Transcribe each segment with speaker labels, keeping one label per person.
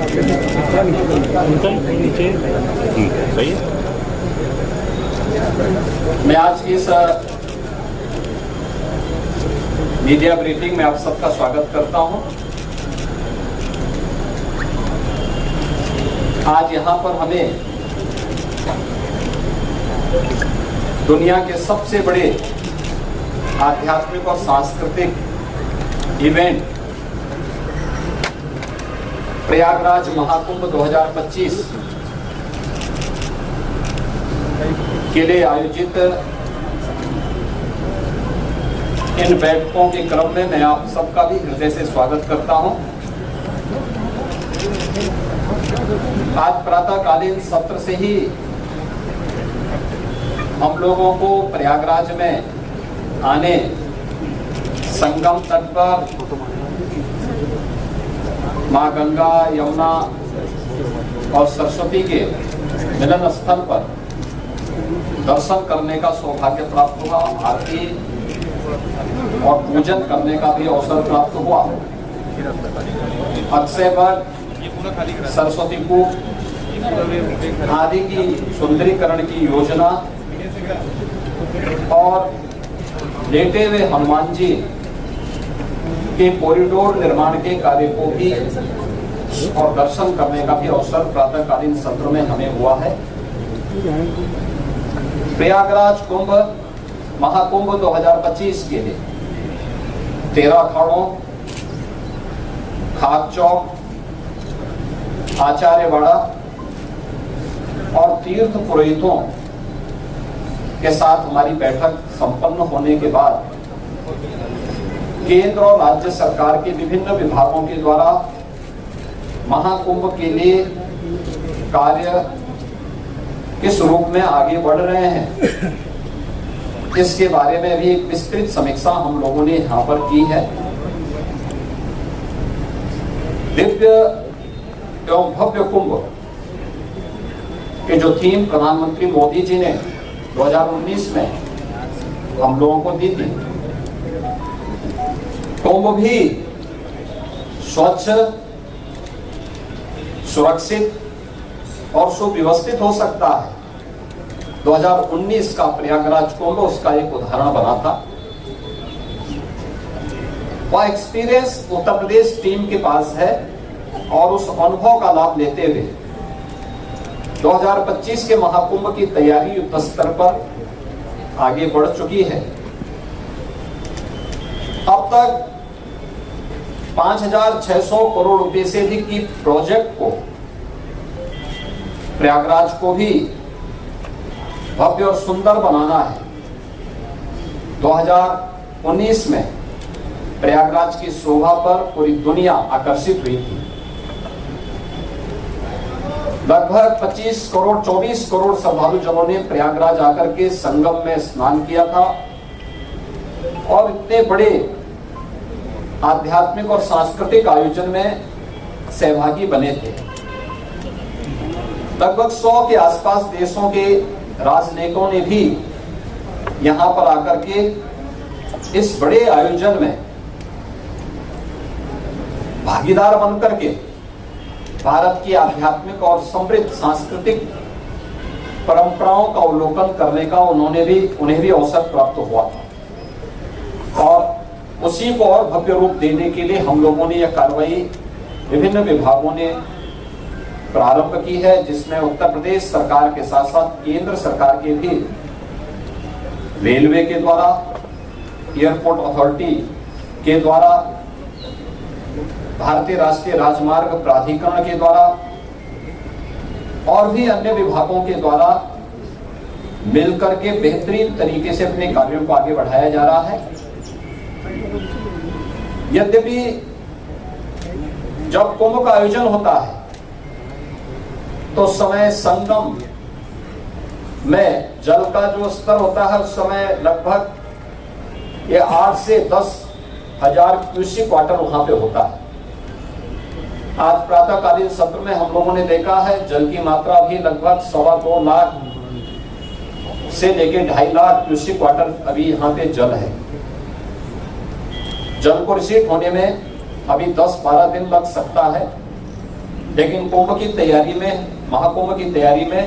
Speaker 1: ठीक है, सही है।
Speaker 2: मैं आज की इस मीडिया ब्रीफिंग में आप सबका स्वागत करता हूं। आज यहां पर हमें दुनिया के सबसे बड़े आध्यात्मिक और सांस्कृतिक इवेंट प्रयागराज महाकुंभ 2025 के लिए आयोजित इन बैठकों के क्रम में मैं आप सबका भी हृदय से स्वागत करता हूं। आज प्रातःकालीन सत्र से ही हम लोगों को प्रयागराज में आने, संगम तट पर मां गंगा, यमुना और सरस्वती के मिलन स्थल पर दर्शन करने का सौभाग्य प्राप्त हुआ, आरती और पूजन करने का भी अवसर प्राप्त हुआ। अक्षयवट, सरस्वती कूप आदि की सुंदरीकरण की योजना और लेटे हुए हनुमान जी के कॉरिडोर निर्माण के कार्य को भी और दर्शन करने का भी अवसर प्रातःकालीन सत्र में हमें हुआ है। प्रयागराज कुंभ महाकुंभ 2025 के लिए 13 अखाड़ों, खाक चौक, आचार्यवाड़ा और तीर्थ पुरोहितों के साथ हमारी बैठक संपन्न होने के बाद केंद्र और राज्य सरकार के विभिन्न विभागों के द्वारा महाकुंभ के लिए कार्य किस रूप में आगे बढ़ रहे हैं, इसके बारे में भी एक विस्तृत समीक्षा हम लोगों ने यहाँ पर की है। दिव्य एवं भव्य कुंभ के जो थीम प्रधानमंत्री मोदी जी ने 2019 में हम लोगों को दी थी, कुंभ भी स्वच्छ, सुरक्षित और सुव्यवस्थित हो सकता है। 2019 का प्रयागराज कुंभ उसका एक उदाहरण बना था। वह एक्सपीरियंस उत्तर प्रदेश टीम के पास है और उस अनुभव का लाभ लेते हुए 2025 के महाकुंभ की तैयारी युद्ध स्तर पर आगे बढ़ चुकी है। अब तक 5,600 करोड़ रुपए से अधिक की प्रोजेक्ट को प्रयागराज को भी भव्य और सुंदर बनाना है। 2019 में प्रयागराज की शोभा पर पूरी दुनिया आकर्षित हुई थी। लगभग 24 करोड़ श्रद्धालु जनों ने प्रयागराज आकर के संगम में स्नान किया था और इतने बड़े आध्यात्मिक और सांस्कृतिक आयोजन में सहभागी बने थे। लगभग 100 के आसपास देशों के राजनेताओं ने भी यहां पर आकर के इस बड़े आयोजन में भागीदार बनकर के भारत की आध्यात्मिक और समृद्ध सांस्कृतिक परंपराओं का अवलोकन करने का उन्हें भी अवसर प्राप्त हुआ था। और उसी को और भव्य रूप देने के लिए हम लोगों ने यह कार्रवाई विभिन्न विभागों ने प्रारंभ की है, जिसमें उत्तर प्रदेश सरकार के साथ साथ केंद्र सरकार के भी रेलवे के द्वारा, एयरपोर्ट अथॉरिटी के द्वारा, भारतीय राष्ट्रीय राजमार्ग प्राधिकरण के द्वारा और भी अन्य विभागों के द्वारा मिलकर के बेहतरीन तरीके से अपने कार्यों को आगे बढ़ाया जा रहा है। यद्यपि जब कुंभ का आयोजन होता है तो समय संगम में जल का जो स्तर होता है उस समय लगभग ये 8 से 10 हजार क्यूसेक वाटर वहां पे होता है। आज प्रातःकालीन सत्र में हम लोगों ने देखा है जल की मात्रा भी लगभग 2.25 लाख से लेकर 2.5 लाख क्यूसेक वाटर अभी यहाँ पे जल है। जल को रिसीव होने में अभी 10-12 दिन लग सकता है। लेकिन कुंभ की तैयारी में, महाकुंभ की तैयारी में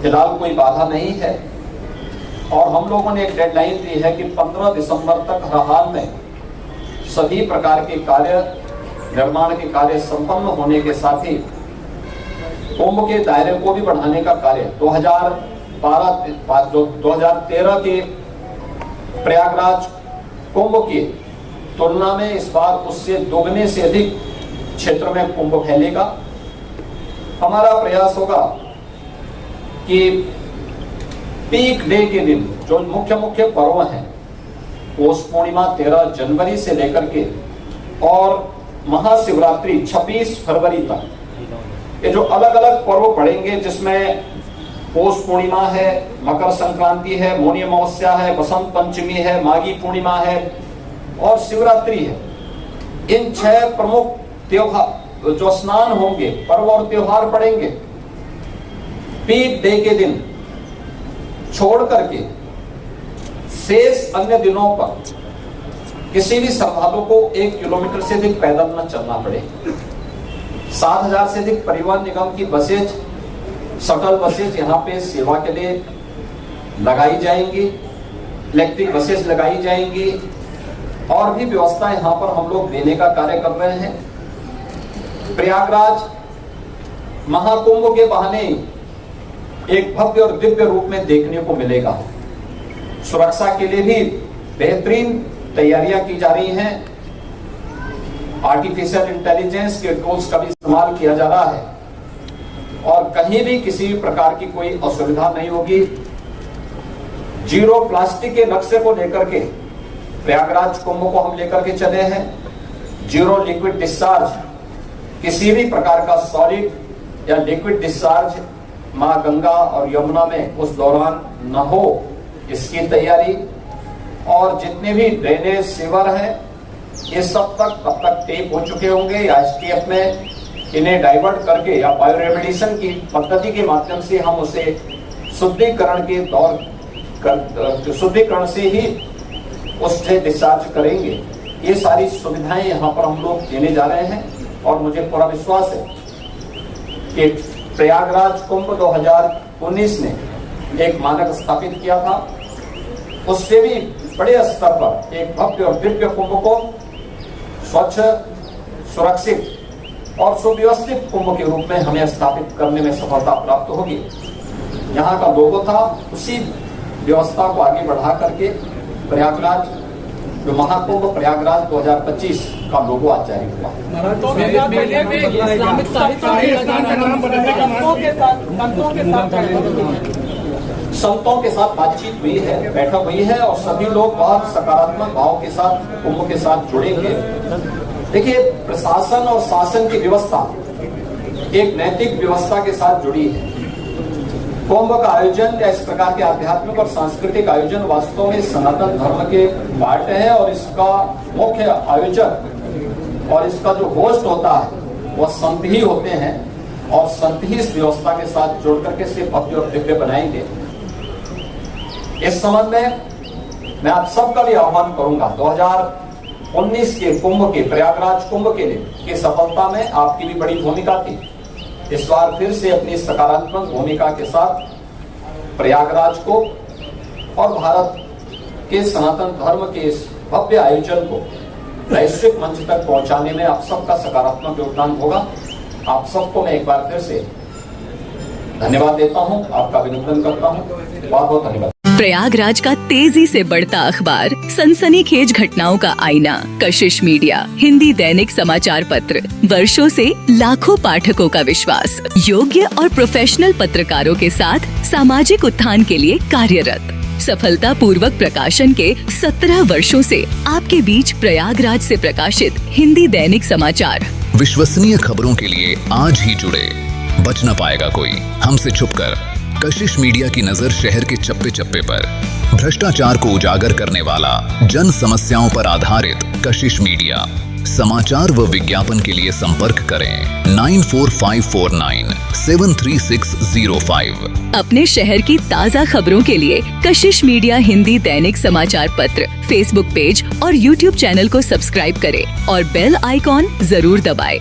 Speaker 2: फिलहाल कोई बाधा नहीं है। और हम लोगों ने एक डेडलाइन दी है कि 15 दिसंबर तक हर हाल में सभी प्रकार के कार्य, निर्माण के कार्य संपन्न होने के साथ ही कुंभ के दायरे को भी बढ़ाने का कार्य 2013 के प्रयागराज कुंभ की तुलना में इस बार उससे दोगुने से अधिक क्षेत्र में कुंभ फैलेगा। हमारा प्रयास होगा कि पीक डे के दिन जो मुख्य मुख्य पर्व हैं, पौष पूर्णिमा 13 जनवरी से लेकर के और महाशिवरात्रि 26 फरवरी तक, ये जो अलग अलग पर्व पड़ेंगे, जिसमें पौष पूर्णिमा है, मकर संक्रांति है, मौनी अमावस्या है, बसंत पंचमी है, माघी पूर्णिमा है और शिवरात्रि है। इन 6 प्रमुख त्योहार जो स्नान होंगे, पर्व और त्योहार पड़ेंगे, पीक डे के दिन छोड़ करके शेष अन्य दिनों पर किसी भी श्रद्धालु को 1 किलोमीटर से अधिक पैदल न चलना पड़े। 7,000 से अधिक परिवहन निगम की बसेज, शटल बसेज यहाँ पे सेवा के लिए लगाई जाएंगी, इलेक्ट्रिक बसेज लगाई जाएंगी और भी व्यवस्था यहाँ पर हम लोग देने का कार्य कर रहे हैं। प्रयागराज महाकुंभ के बहाने एक भव्य और दिव्य रूप में देखने को मिलेगा। सुरक्षा के लिए भी बेहतरीन तैयारियां की जा रही हैं। आर्टिफिशियल इंटेलिजेंस के टूल्स का भी इस्तेमाल किया जा रहा है और कहीं भी किसी भी प्रकार की कोई असुविधा नहीं होगी। जीरो प्लास्टिक के नक्शे को लेकर के प्रयागराज कुंभ को हम लेकर के चले हैं। जीरो लिक्विड डिस्चार्ज, किसी भी प्रकार का सॉलिड या लिक्विड डिस्चार्ज मां गंगा और यमुना में उस दौरान न हो, इसकी तैयारी। और जितने भी ड्रेनेज सीवर हैं, ये सब तब तक टेप हो चुके होंगे या एसटीएफ में इन्हें डाइवर्ट करके या बायो रेमेडिएशन की पद्धति के माध्यम से हम उसे शुद्धिकरण से ही उससे डिस्चार्ज करेंगे। ये सारी सुविधाएं यहाँ पर हम लोग देने जा रहे हैं और मुझे पूरा विश्वास है कि प्रयागराज कुंभ 2019 ने एक मानक स्थापित किया था, उससे भी बड़े स्तर पर एक भव्य और दिव्य कुंभ को स्वच्छ, सुरक्षित और सुव्यवस्थित कुंभ के रूप में हमें स्थापित करने में सफलता प्राप्त होगी। यहाँ का लोगो था, उसी व्यवस्था को आगे बढ़ा करके प्रयागराज जो महाकुंभ प्रयागराज 2025 का लोगो आज जारी हुआ। संतों के साथ बातचीत हुई है, बैठक हुई है और सभी लोग बहुत सकारात्मक भाव के साथ कुंभ के साथ जुड़ेंगे। देखिए, प्रशासन और शासन की व्यवस्था एक नैतिक व्यवस्था के साथ जुड़ी है। कुंभ का आयोजन या इस प्रकार के आध्यात्मिक और सांस्कृतिक आयोजन वास्तव में सनातन धर्म के पार्ट है और इसका मुख्य आयोजक और इसका जो होस्ट होता है वह संत ही होते हैं और संत ही इस व्यवस्था के साथ जोड़ करके इसे भव्य और दिव्य बनाएंगे। इस संबंध में मैं आप सबका भी आह्वान करूंगा, 2019 के कुंभ के, प्रयागराज कुंभ के लिए की सफलता में आपकी भी बड़ी भूमिका थी। इस बार फिर से अपनी सकारात्मक भूमिका के साथ प्रयागराज को और भारत के सनातन धर्म के इस भव्य आयोजन को वैश्विक मंच तक पहुंचाने में आप सबका सकारात्मक योगदान होगा। आप सबको मैं एक बार फिर से धन्यवाद देता हूं, आपका अभिनंदन करता हूं। बहुत बहुत धन्यवाद।
Speaker 1: प्रयागराज का तेजी से बढ़ता अखबार, सनसनीखेज घटनाओं का आईना, कशिश मीडिया, हिंदी दैनिक समाचार पत्र, वर्षों से लाखों पाठकों का विश्वास, योग्य और प्रोफेशनल पत्रकारों के साथ सामाजिक उत्थान के लिए कार्यरत, सफलता पूर्वक प्रकाशन के 17 वर्षों से आपके बीच प्रयागराज से प्रकाशित हिंदी दैनिक समाचार।
Speaker 3: विश्वसनीय खबरों के लिए आज ही जुड़े, बच न पाएगा कोई हमसे छुपकर। कशिश मीडिया की नजर शहर के चप्पे चप्पे पर, भ्रष्टाचार को उजागर करने वाला, जन समस्याओं पर आधारित कशिश मीडिया। समाचार व विज्ञापन के लिए संपर्क करें 94549 73605।
Speaker 1: अपने शहर की ताज़ा खबरों के लिए कशिश मीडिया हिंदी दैनिक समाचार पत्र फेसबुक पेज और यूट्यूब चैनल को सब्सक्राइब करें और बेल आइकॉन जरूर दबाएं।